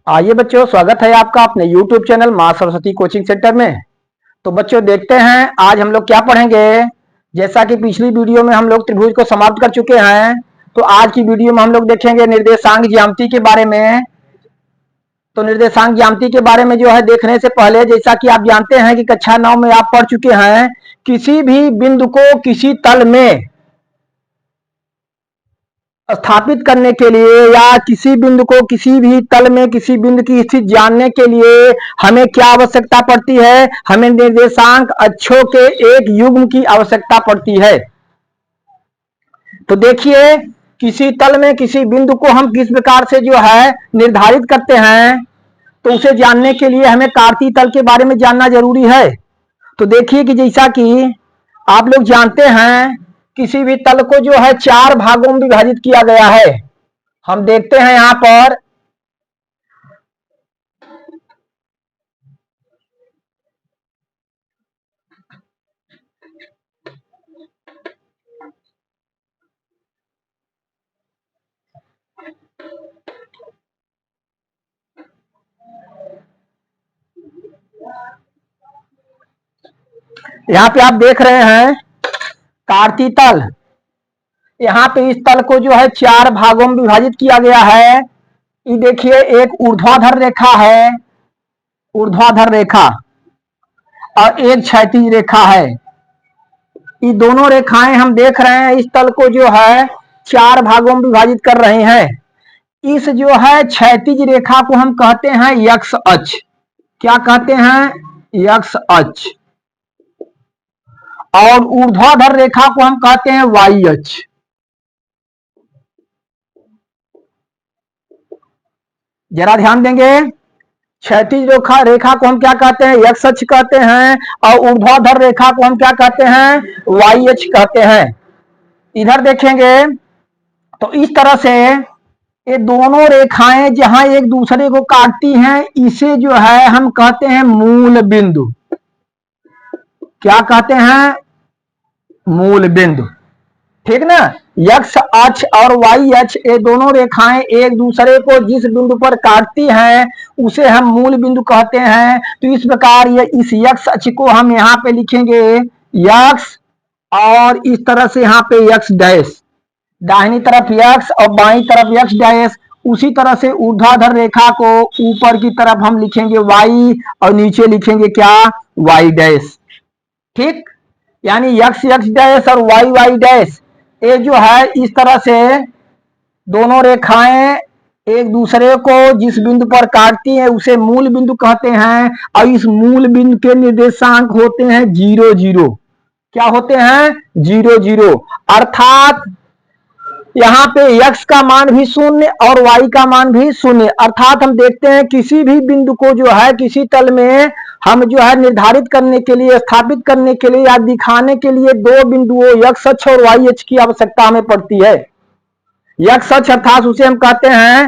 आइए बच्चों, स्वागत है आपका अपने YouTube चैनल माँ सरस्वती कोचिंग सेंटर में। तो बच्चों देखते हैं आज हम लोग क्या पढ़ेंगे। जैसा कि पिछली वीडियो में हम लोग त्रिभुज को समाप्त कर चुके हैं, तो आज की वीडियो में हम लोग देखेंगे निर्देशांक ज्यामिति के बारे में। तो निर्देशांक ज्यामिति के बारे में जो है देखने से पहले, जैसा कि आप जानते हैं कि कक्षा 9 में आप पढ़ चुके हैं, किसी भी बिंदु को किसी तल में स्थापित करने के लिए या किसी बिंदु को किसी भी तल में किसी बिंदु की स्थिति जानने के लिए हमें क्या आवश्यकता पड़ती है? हमें निर्देशांक अक्षों के एक युग्म की आवश्यकता पड़ती है। तो देखिए, किसी तल में किसी बिंदु को हम किस प्रकार से जो है निर्धारित करते हैं, तो उसे जानने के लिए हमें कार्तीय तल के बारे में जानना जरूरी है। तो देखिए कि जैसा कि आप लोग जानते हैं, किसी भी तल को जो है 4 भागों में विभाजित किया गया है। हम देखते हैं यहां पर यहाँ पे आप देख रहे हैं कार्तीय तल। यहाँ पे इस तल को जो है 4 भागों में विभाजित किया गया है। ये देखिए, एक ऊर्ध्वाधर रेखा है, ऊर्ध्वाधर रेखा, और एक क्षैतिज रेखा है। ये दोनों रेखाएं हम देख रहे हैं इस तल को जो है 4 भागों में विभाजित कर रहे हैं। इस जो है क्षैतिज रेखा को हम कहते हैं यक्ष अक्ष। क्या कहते हैं? यक्ष अक्ष। और ऊर्ध्वाधर रेखा को हम कहते हैं वाई अक्ष। जरा ध्यान देंगे, क्षैतिज रेखा को हम क्या कहते हैं? एक्स अक्ष कहते हैं। और ऊर्ध्वाधर रेखा को हम क्या कहते हैं? वाई अक्ष कहते हैं। इधर देखेंगे तो इस तरह से ये दोनों रेखाएं जहां एक दूसरे को काटती हैं, इसे जो है हम कहते हैं मूल बिंदु। क्या कहते हैं? मूल बिंदु। ठीक ना। एक्स अक्ष और वाई अक्ष, ये दोनों रेखाएं एक दूसरे को जिस बिंदु पर काटती हैं उसे हम मूल बिंदु कहते हैं। तो इस प्रकार ये इस एक्स अक्ष को हम यहाँ पे लिखेंगे एक्स, और इस तरह से यहाँ पे एक्स डैश, दाहिनी तरफ एक्स और बाईं तरफ एक्स डैश। उसी तरह से ऊर्ध्वाधर रेखा को ऊपर की तरफ हम लिखेंगे वाई, और नीचे लिखेंगे क्या? Y dash. ठीक, यानी एक्स एक्स डैश और वाई वाई डैश, ये जो है इस तरह से दोनों रेखाएं एक दूसरे को जिस बिंदु पर काटती हैं उसे मूल बिंदु कहते हैं। और इस मूल बिंदु के निर्देशांक होते हैं 0 0। क्या होते हैं? 0 0। अर्थात यहाँ पे x का मान भी शून्य और y का मान भी शून्य। अर्थात हम देखते हैं किसी भी बिंदु को जो है किसी तल में हम जो है निर्धारित करने के लिए, स्थापित करने के लिए या दिखाने के लिए दो बिंदुओं x अक्ष और y अक्ष की आवश्यकता हमें पड़ती है। x अक्ष अर्थात उसे हम कहते हैं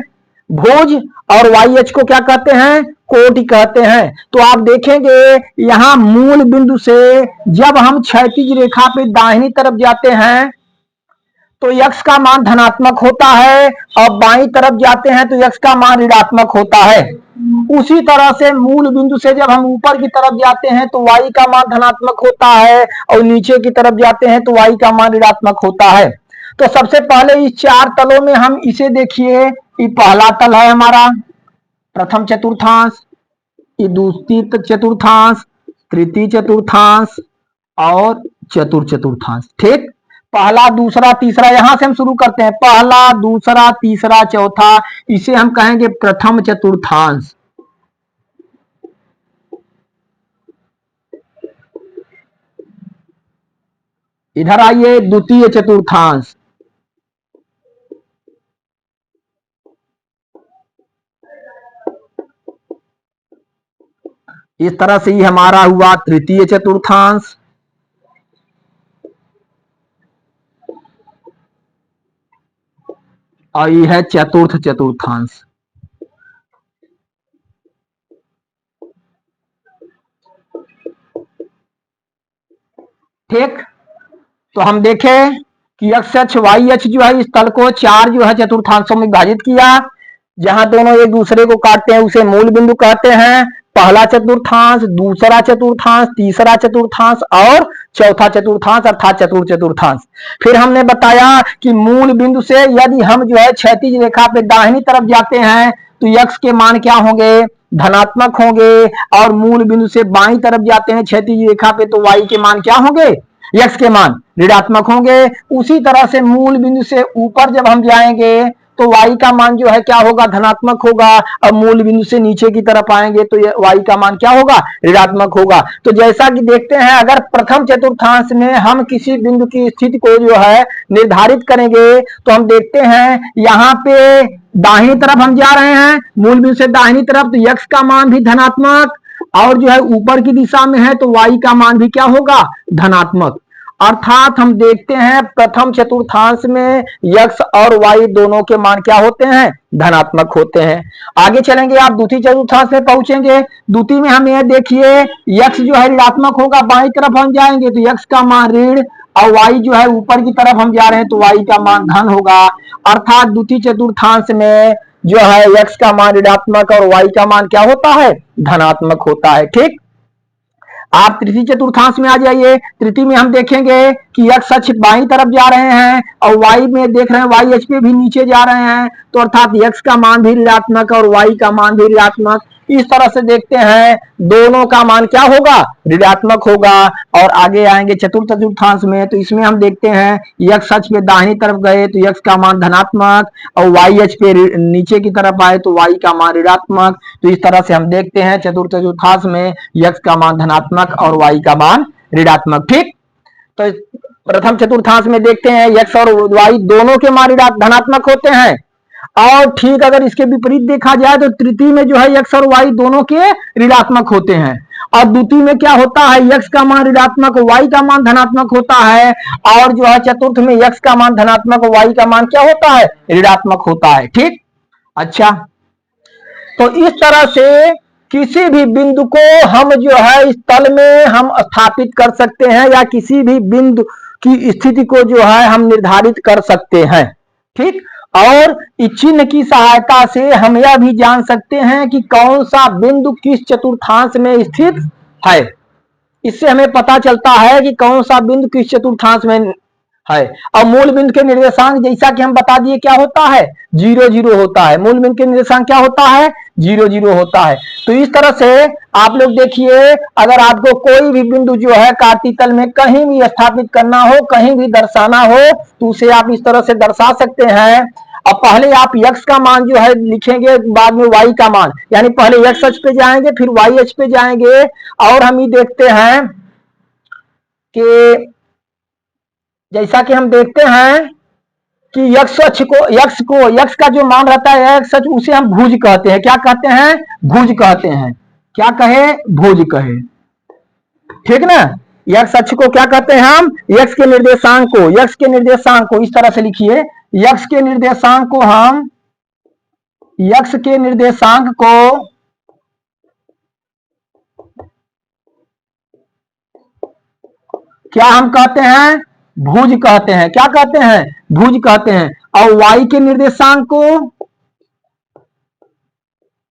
भुज, और y अक्ष को क्या कहते हैं? कोटि कहते हैं। तो आप देखेंगे यहाँ मूल बिंदु से जब हम क्षैतिज रेखा पे दाहिनी तरफ जाते हैं तो x का मान धनात्मक होता है, और बाईं तरफ जाते हैं तो x का मान ऋणात्मक होता है। उसी तरह से मूल बिंदु से जब हम ऊपर की तरफ जाते हैं तो y का मान धनात्मक होता है, और नीचे की तरफ जाते हैं तो y का मान ऋणात्मक होता है। तो सबसे पहले इस 4 तलों में हम इसे देखिए, ये पहला तल है हमारा प्रथम चतुर्थांश, ये द्वितीय चतुर्थांश, तृतीय चतुर्थांश और चतुर्थ चतुर्थांश। ठीक, पहला दूसरा तीसरा, यहां से हम शुरू करते हैं। पहला दूसरा तीसरा चौथा, इसे हम कहेंगे प्रथम चतुर्थांश। इधर आइए, द्वितीय चतुर्थांश। इस तरह से ही हमारा हुआ तृतीय चतुर्थांश। और ये है चतुर्थ चतुर्थांश। ठीक, तो हम देखें कि x अक्ष वाई अक्ष जो है इस तल को 4 जो है चतुर्थांशों में विभाजित किया। जहां दोनों एक दूसरे को काटते हैं उसे मूल बिंदु कहते हैं। पहला चतुर्थांश, दूसरा चतुर्थांश, तीसरा चतुर्थांश और चौथा चतुर्थांश अर्थात चतुर्थ चतुर्थांश। फिर हमने बताया कि मूल बिंदु से यदि हम जो है क्षैतिज रेखा पे दाहिनी तरफ जाते हैं तो यक्स के मान क्या होंगे, धनात्मक होंगे, और मूल बिंदु से बाईं तरफ जाते हैं क्षैतिज रेखा पे तो वाई के मान क्या होंगे, यक्स के मान ऋणात्मक होंगे। उसी तरह से मूल बिंदु से ऊपर जब हम जाएंगे तो y का मान जो है क्या होगा, धनात्मक होगा। अब मूल बिंदु से नीचे की तरफ आएंगे तो y का मान क्या होगा, ऋणात्मक होगा। तो जैसा कि देखते हैं अगर प्रथम चतुर्थांश में हम किसी बिंदु की स्थिति को जो है निर्धारित करेंगे तो हम देखते हैं यहाँ पे दाहिनी तरफ हम जा रहे हैं, मूल बिंदु से दाहिनी तरफ, तो x का मान भी धनात्मक, और जो है ऊपर की दिशा में है तो y का मान भी क्या होगा, धनात्मक। अर्थात हम देखते हैं प्रथम चतुर्थांश में x और y दोनों के मान क्या होते हैं, धनात्मक होते हैं। आगे चलेंगे आप द्वितीय चतुर्थांश में पहुंचेंगे। द्वितीय में हम ये देखिए x जो है ऋणात्मक होगा, बाईं तरफ हम जाएंगे तो x का मान ऋण, और y जो है ऊपर की तरफ हम जा रहे हैं तो y का मान धन होगा। अर्थात द्वितीय चतुर्थांश में जो है x का मान ऋणात्मक और y का मान क्या होता है, धनात्मक होता है। ठीक, आप तृतीय चतुर्थांश में आ जाइए। तृतीय में हम देखेंगे कि x अक्ष बाईं तरफ जा रहे हैं और y में देख रहे हैं y अक्ष पे भी नीचे जा रहे हैं, तो अर्थात x का मान भी ऋणात्मक और y का मान भी ऋणात्मक। इस तरह से देखते हैं दोनों का मान क्या होगा, ऋणात्मक होगा। और आगे आएंगे चतुर्थ चतुर्थांश में तो इसमें हम देखते हैं x अक्ष पे दाहिनी तरफ गए तो x का मान धनात्मक, और y अक्ष पे नीचे की तरफ आए तो y का मान ऋणात्मक। तो इस तरह से हम देखते हैं चतुर्थ चतुर्थांश में x का मान धनात्मक और y का मान ऋणात्मक। ठीक, तो प्रथम चतुर्थांश में देखते हैं x और y दोनों के मान धनात्मक होते हैं। और ठीक अगर इसके विपरीत देखा जाए तो तृतीय में जो है x और y दोनों के ऋणात्मक होते हैं, और द्वितीय में क्या होता है, x का मान ऋणात्मक y का मान धनात्मक होता है, और जो है चतुर्थ में x का मान धनात्मक y का मान क्या होता है, ऋणात्मक होता है। ठीक, अच्छा, तो इस तरह से किसी भी बिंदु को हम जो है इस तल में हम स्थापित कर सकते हैं, या किसी भी बिंदु की स्थिति को जो है हम निर्धारित कर सकते हैं। ठीक, और इस चिन्ह की सहायता से हम यह भी जान सकते हैं कि कौन सा बिंदु किस चतुर्थांश में स्थित है। इससे हमें पता चलता है कि कौन सा बिंदु किस चतुर्थांश में है। और मूल बिंदु के निर्देशांक जैसा कि हम बता दिए क्या होता है, 0 0 होता है। मूल बिंदु के निर्देशांक क्या होता है, 0 0 होता है। तो इस तरह से आप लोग देखिए अगर आपको कोई भी बिंदु जो है कार्तीय तल में कहीं भी स्थापित करना हो, कहीं भी दर्शाना हो, तो उसे आप इस तरह से दर्शा सकते हैं। अब पहले आप x का मान जो है लिखेंगे, बाद में y का मान, यानी पहले x अक्ष पे जाएंगे फिर y अक्ष पे जाएंगे। और हम ये देखते हैं कि जैसा कि हम देखते हैं कि x अक्ष को x का जो मान रहता है x अक्ष, उसे हम भुज कहते हैं। क्या कहते हैं, भुज कहते हैं। क्या कहे, भुज कहे। ठीक ना, x अक्ष को क्या कहते हैं हम, x के निर्देशांक को, x के निर्देशांक को इस तरह से लिखिए, x के निर्देशांक को हम, x के निर्देशांक को क्या हम कहते हैं, भुज कहते हैं। क्या कहते हैं, भुज कहते हैं। और y के निर्देशांक को,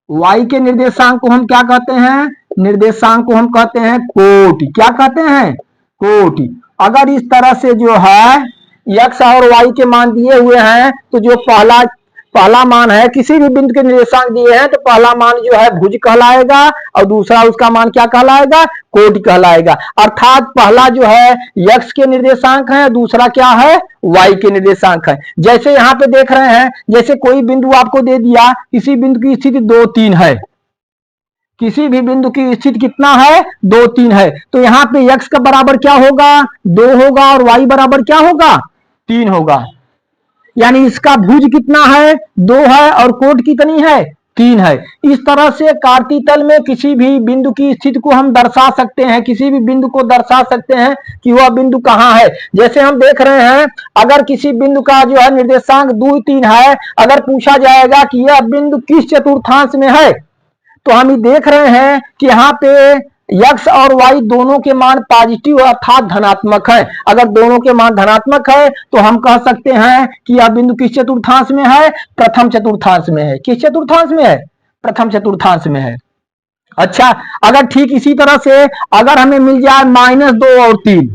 y के निर्देशांक को हम क्या कहते हैं, निर्देशांक को हम कहते हैं कोटि। क्या कहते हैं, कोटि। अगर इस तरह से जो है x और y के मान दिए हुए हैं तो जो पहला मान है, किसी भी बिंदु के निर्देशांक दिए हैं तो पहला मान जो है भुज कहलाएगा और दूसरा उसका मान क्या कहलाएगा, कोटि कहलाएगा। अर्थात पहला जो है x के निर्देशांक है, दूसरा क्या है, y के निर्देशांक है। जैसे यहाँ पे देख रहे हैं, जैसे कोई बिंदु आपको दे दिया, किसी बिंदु की स्थिति 2 3 है, किसी भी बिंदु की स्थिति कितना है, 2 3 है, तो यहाँ पे x का बराबर क्या होगा, 2 होगा, और y बराबर क्या होगा, 3 होगा। यानी इसका भुज कितना है, 2 है, और कोट कितनी है, 3 है। इस तरह से कार्तीय तल में किसी भी बिंदु की स्थिति को हम दर्शा सकते हैं, किसी भी बिंदु को दर्शा सकते हैं कि वह बिंदु कहाँ है। जैसे हम देख रहे हैं अगर किसी बिंदु का जो है निर्देशांक 2 3 है, अगर पूछा जाएगा कि यह बिंदु किस चतुर्थांश में है, तो हम ये देख रहे हैं कि यहाँ पे x और y दोनों के मान पॉजिटिव अर्थात धनात्मक है। अगर दोनों के मान धनात्मक है तो हम कह सकते हैं कि यह बिंदु किस चतुर्थांश में है? प्रथम चतुर्थांश में है। किस चतुर्थांश में है? प्रथम चतुर्थांश में है। अच्छा, अगर ठीक इसी तरह से अगर हमें मिल जाए -2 और 3,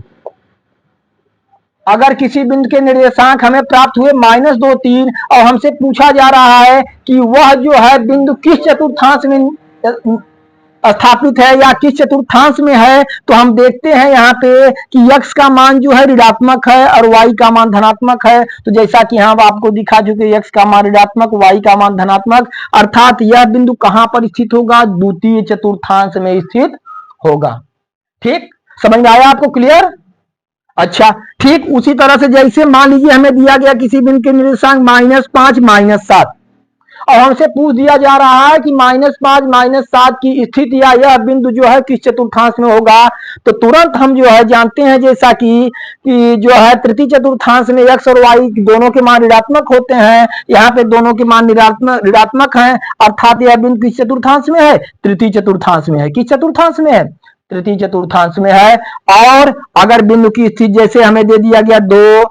अगर किसी बिंदु के निर्देशांक हमें प्राप्त हुए -2, 3 और हमसे पूछा जा रहा है कि वह जो है बिंदु किस चतुर्थांश में स्थापित है या किस चतुर्थांश में है, तो हम देखते हैं यहाँ पे कि x का मान जो है ऋणात्मक है और y का मान धनात्मक है। तो जैसा कि हम आपको दिखा चुके, x का मान ऋणात्मक, y का मान धनात्मक, अर्थात यह बिंदु कहां पर स्थित होगा? द्वितीय चतुर्थांश में स्थित होगा। ठीक, समझ में आया आपको? क्लियर? अच्छा, ठीक उसी तरह से जैसे मान लीजिए हमें दिया गया किसी बिंदु के निर्देशांक -5, -7 और हमसे पूछ दिया जा रहा है कि -5, -7 की स्थिति या यह बिंदु जो है किस चतुर्थांश में होगा, तो तुरंत हम जो है जानते हैं जैसा कि जो है तृतीय चतुर्थांश में x और y दोनों के मान ऋणात्मक होते हैं। यहाँ पे दोनों के मान ऋणात्मक हैं, अर्थात यह बिंदु किस चतुर्थांश में है? तृतीय चतुर्थांश में है। किस चतुर्थांश में है? तृतीय चतुर्थांश में है। और अगर बिंदु की स्थिति जैसे हमें दे दिया गया 2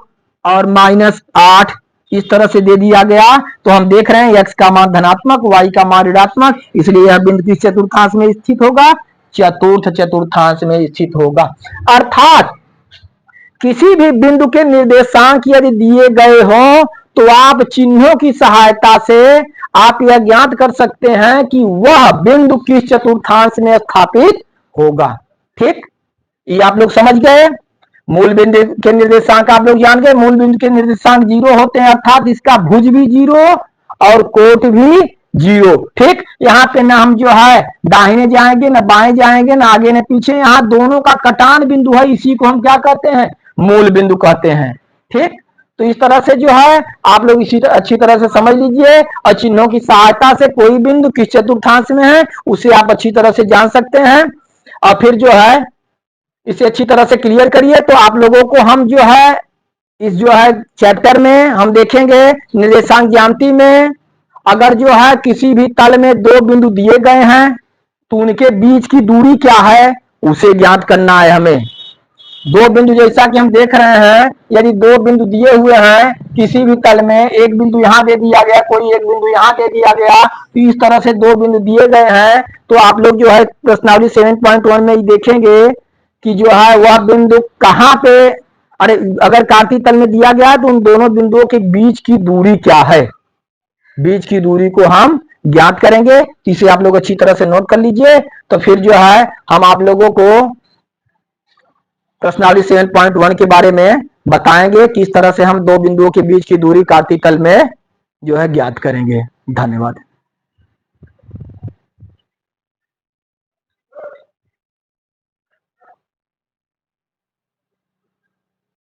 और -8 इस तरह से दे दिया गया, तो हम देख रहे हैं x का मान धनात्मक, y का मान ऋणात्मक, इसलिए यह बिंदु किस चतुर्थांश में स्थित होगा? चतुर्थ चतुर्थांश में स्थित होगा। अर्थात किसी भी बिंदु के निर्देशांक यदि दिए गए हो तो आप चिन्हों की सहायता से आप यह ज्ञात कर सकते हैं कि वह बिंदु किस चतुर्थांश में स्थापित होगा। ठीक, ये आप लोग समझ गए। मूल बिंदु के निर्देशांक आप लोग जान गए, मूल बिंदु के निर्देशांक 0 होते हैं, अर्थात इसका भुज भी 0 और कोट भी 0। ठीक, यहाँ पे ना हम जो है दाहिने जाएंगे ना बाएं जाएंगे ना आगे ना पीछे, यहाँ दोनों का कटान बिंदु है, इसी को हम क्या कहते हैं? मूल बिंदु कहते हैं। ठीक, तो इस तरह से जो है आप लोग इसी अच्छी तरह से समझ लीजिए और चिन्हों की सहायता से कोई बिंदु किस चतुर्थांश में है उसे आप अच्छी तरह से जान सकते हैं। और फिर जो है इसे अच्छी तरह से क्लियर करिए। तो आप लोगों को हम जो है इस जो है चैप्टर में हम देखेंगे निर्देशांक ज्यामिति में, अगर जो है किसी भी तल में 2 बिंदु दिए गए हैं तो उनके बीच की दूरी क्या है उसे ज्ञात करना है हमें। 2 बिंदु जैसा कि हम देख रहे हैं, यदि 2 बिंदु दिए हुए हैं किसी भी तल में, एक बिंदु यहाँ दे दिया गया, कोई एक बिंदु यहाँ दे दिया गया, तो इस तरह से 2 बिंदु दिए गए हैं, तो आप लोग जो है प्रश्नावली 7.1 में देखेंगे कि जो है वह बिंदु कहाँ पे, अरे अगर कार्तीय तल में दिया गया है तो उन दोनों बिंदुओं के बीच की दूरी क्या है, बीच की दूरी को हम ज्ञात करेंगे। इसे आप लोग अच्छी तरह से नोट कर लीजिए। तो फिर जो है हम आप लोगों को प्रश्नावली 7.1 के बारे में बताएंगे किस तरह से हम 2 बिंदुओं के बीच की दूरी कार्तीय तल में जो है ज्ञात करेंगे। धन्यवाद।